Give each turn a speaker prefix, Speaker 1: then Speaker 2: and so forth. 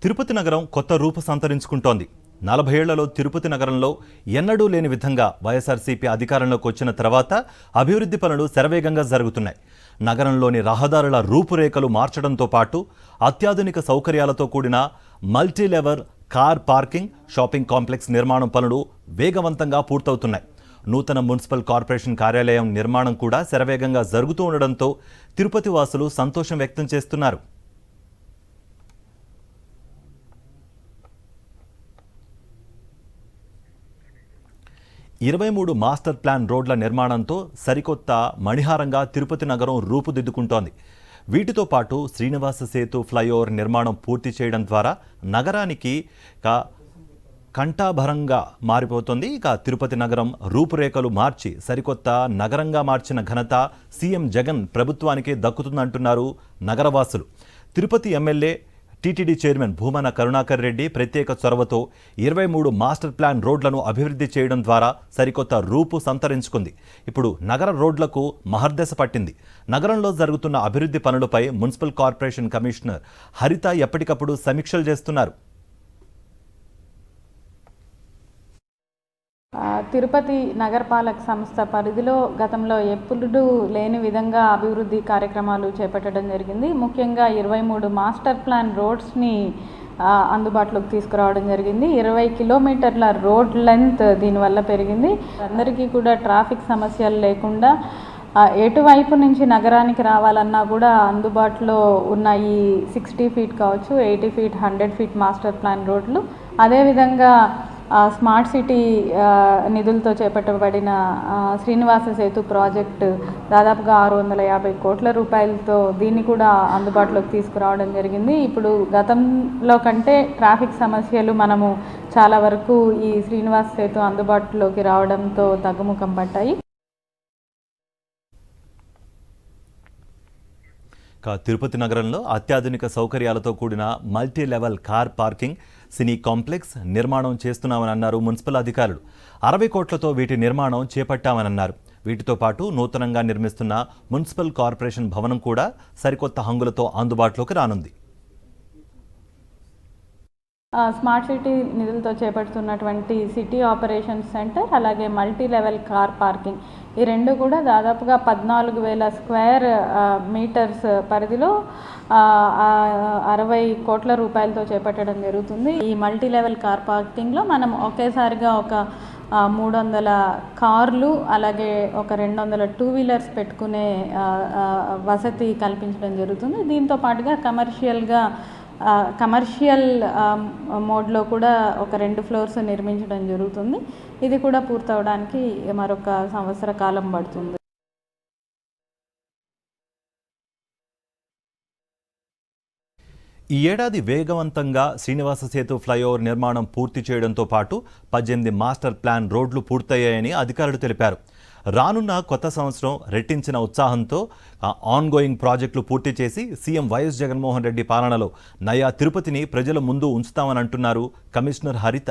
Speaker 1: తిరుపతి నగరం కొత్త రూపు సంతరించుకుంటోంది. 40 ఏళ్లలో తిరుపతి నగరంలో ఎన్నడూ లేని విధంగా వైఎస్ఆర్సీపీ అధికారంలోకి వచ్చిన తర్వాత అభివృద్ధి పనులు శరవేగంగా జరుగుతున్నాయి. నగరంలోని రహదారుల రూపురేఖలు మార్చడంతో పాటు అత్యాధునిక సౌకర్యాలతో కూడిన multilevel car parking, shopping complex నిర్మాణం పనులు వేగవంతంగా పూర్తవుతున్నాయి. నూతన మున్సిపల్ కార్పొరేషన్ కార్యాలయం నిర్మాణం కూడా శరవేగంగా జరుగుతూ ఉండడంతో తిరుపతి వాసులు సంతోషం వ్యక్తం చేస్తున్నారు. ఇరవై మాస్టర్ ప్లాన్ రోడ్ల నిర్మాణంతో సరికొత్త మణిహారంగా తిరుపతి నగరం రూపుదిద్దుకుంటోంది. వీటితో పాటు శ్రీనివాస సేతు ఫ్లైఓవర్ నిర్మాణం పూర్తి చేయడం ద్వారా నగరానికి కంఠాభరంగా మారిపోతుంది. తిరుపతి నగరం రూపురేఖలు మార్చి సరికొత్త నగరంగా మార్చిన ఘనత సీఎం జగన్ ప్రభుత్వానికే దక్కుతుందంటున్నారు నగరవాసులు. Tirupati MLA TTD chairman Bhumana Karunakar Reddy ప్రత్యేక చొరవతో 23 మాస్టర్ ప్లాన్ రోడ్లను అభివృద్ధి చేయడం ద్వారా సరికొత్త రూపు సంతరించుకుంది. ఇప్పుడు నగర రోడ్లకు మహర్దశ పట్టింది. నగరంలో జరుగుతున్న అభివృద్ధి పనులపై మున్సిపల్ కార్పొరేషన్ కమిషనర్ హరిత ఎప్పటికప్పుడు సమీక్షలు చేస్తున్నారు.
Speaker 2: తిరుపతి నగరపాలక సంస్థ పరిధిలో గతంలో ఎప్పుడూ లేని విధంగా అభివృద్ధి కార్యక్రమాలు చేపట్టడం జరిగింది. ముఖ్యంగా 23 మాస్టర్ ప్లాన్ రోడ్స్ని అందుబాటులోకి తీసుకురావడం జరిగింది. 20 కిలోమీటర్ల రోడ్ లెంత్ దీనివల్ల పెరిగింది. అందరికీ కూడా ట్రాఫిక్ సమస్యలు లేకుండా ఎటువైపు నుంచి నగరానికి రావాలన్నా కూడా అందుబాటులో ఉన్న ఈ 60 ఫీట్ కావచ్చు, 80 ఫీట్, 100 ఫీట్ మాస్టర్ ప్లాన్ రోడ్లు, అదేవిధంగా స్మార్ట్ సిటీ నిధులతో చేపట్టబడిన శ్రీనివాస సేతు ప్రాజెక్టు దాదాపుగా 650 కోట్ల రూపాయలతో దీన్ని కూడా అందుబాటులోకి తీసుకురావడం జరిగింది. ఇప్పుడు గతంలో కంటే ట్రాఫిక్ సమస్యలు మనము చాలా వరకు ఈ శ్రీనివాస సేతు అందుబాటులోకి రావడంతో తగ్గుముఖం పట్టాయి.
Speaker 1: తిరుపతి నగరంలో అత్యాధునిక సౌకర్యాలతో కూడిన మల్టీ లెవెల్ కార్ పార్కింగ్, సినీ కాంప్లెక్స్ నిర్మాణం చేస్తున్నామని అన్నారు మున్సిపల్ అధికారులు. 60 కోట్లతో వీటి నిర్మాణం చేపట్టామని అన్నారు. వీటితో పాటు నూతనంగా నిర్మిస్తున్న మున్సిపల్ కార్పొరేషన్ భవనం కూడా సరికొత్త హంగులతో అందుబాటులోకి రానుంది.
Speaker 2: స్మార్ట్ సిటీ నిధులతో చేపడుతున్నటువంటి సిటీ ఆపరేషన్స్ సెంటర్, అలాగే మల్టీ లెవెల్ కార్ పార్కింగ్, ఈ రెండు కూడా దాదాపుగా 14,000 స్క్వేర్ మీటర్స్ పరిధిలో 60 కోట్ల రూపాయలతో చేపట్టడం జరుగుతుంది. ఈ మల్టీ లెవెల్ కార్ పార్కింగ్లో మనం ఒకేసారిగా ఒక 300 కార్లు, అలాగే ఒక 200 టూ వీలర్స్ పెట్టుకునే వసతి కల్పించడం జరుగుతుంది. దీంతో పాటుగా కమర్షియల్ మోడ్లో కూడా ఒక 2 ఫ్లోర్స్ నిర్మించడం జరుగుతుంది. ఇది కూడా పూర్తవడానికి మరొక సంవత్సర కాలం పడుతుంది.
Speaker 1: ఈ ఏడాది వేగవంతంగా శ్రీనివాస సేతు ఫ్లైఓవర్ నిర్మాణం పూర్తి చేయడంతో పాటు 18 మాస్టర్ ప్లాన్ రోడ్లు పూర్తయ్యాయని అధికారులు తెలిపారు. రానున్న కొత్త సంవత్సరం రెట్టించిన ఉత్సాహంతో ఆన్గోయింగ్ ప్రాజెక్టులు పూర్తి చేసి సీఎం వైఎస్ జగన్మోహన్ రెడ్డి పాలనలో నయా తిరుపతిని ప్రజల ముందు ఉంచుతామని అంటున్నారు కమిషనర్ హరిత.